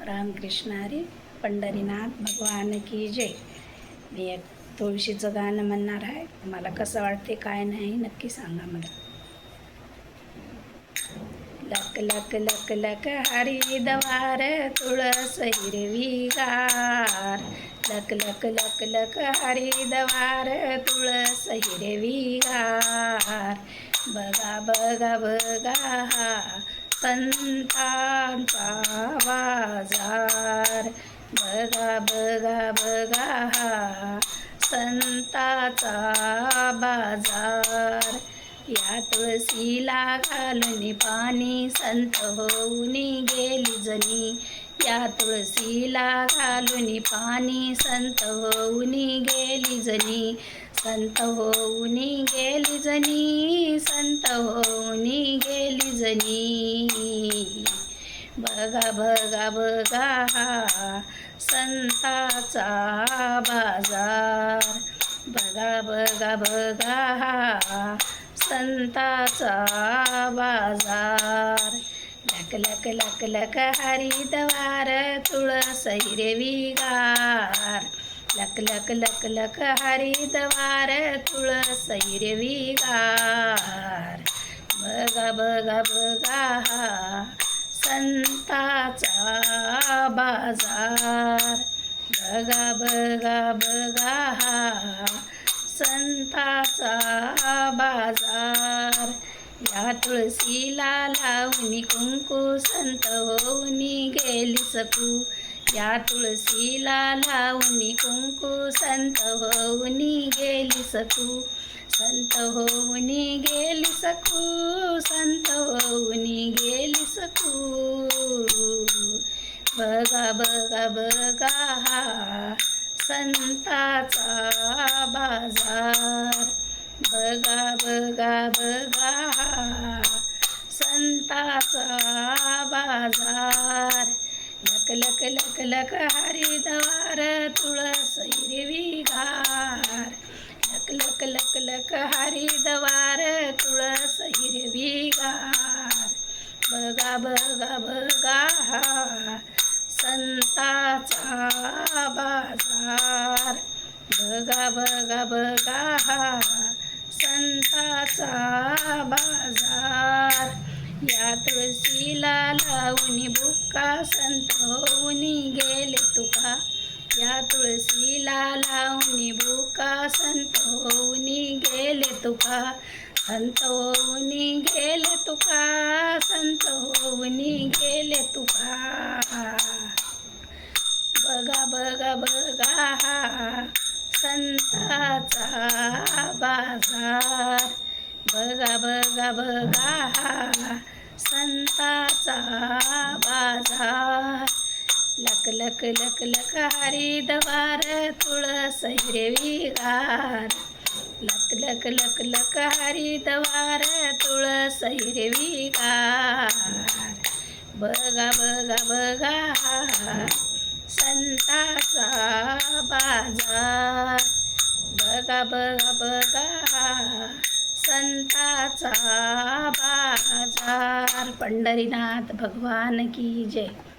रामकृष्ण हरी. पंढरीनाथ भगवान की जय. मी एक तुळशीचं गाणं म्हणणार आहे. मला कसं वाटते काय नाही नक्की सांगा मला. लक लक लक लक हरिद्वार तुळस हिरवीगार. लक लक लक लक हरिद्वार तुळस हिरवीगार. बघा बघा बघा संतांचा बाजार. बघा बघा बघा संताचा बाजार. या तुळशीला घालून पाणी संत होऊन गेली जनी. या तुळशीला घालून पाणी संत होऊन गेली जनी. संत होऊन गेली जनी. संत होऊन गेली जनी. बघा बघा बघा संताचा बाजार. बघा बघा बघा संताचा बाजार. लक लक लक लक हरिद्वार तुळस हिरवीगार. लक लक लक लक हरिद्वार तुळस हिरवीगार. बघा बघा बघा संताचा बाजार. बघा बघा बघा संताचा बाजार. या तुळशीला लावून कुंकू संत होऊन गेली सकू. या तुळशीला लावून कुंकू संत होऊन गेली सकू. संत होऊन गेली सकू. संत होऊन गेली सकू. बघा बघा बघा संताचा बाजार. बघा बघा बघा संताचा बाजार. लक लक लक लक हरिद्वार तुळस हिरवीगार. लक लक लक लक हरिद्वार तुळस हिरवीगार. बघा बघा बघा संताचा बाजार. बघा बघा बघा संताचा बाजार. या तुळशीला लावून बुक्का संत होऊन गेले तुका. या तुळशीला लावून बुक्का संत होऊन गेले तुका. संत होऊन गेले तुका. संत होऊन गेले तुका. बघा बघा बघा संताचा बाजार. बघा बघा बघा संताचा बाजार. लक लक लक लक हरिद्वार तुळस हिरवीगार. लक लक लक लक हरिद्वार तुळस हिरवीगार. बघा बघा बघा संताचा बाजार. बघा बघा बघा संताचा बाजार. पंढरीनाथ भगवान की जय.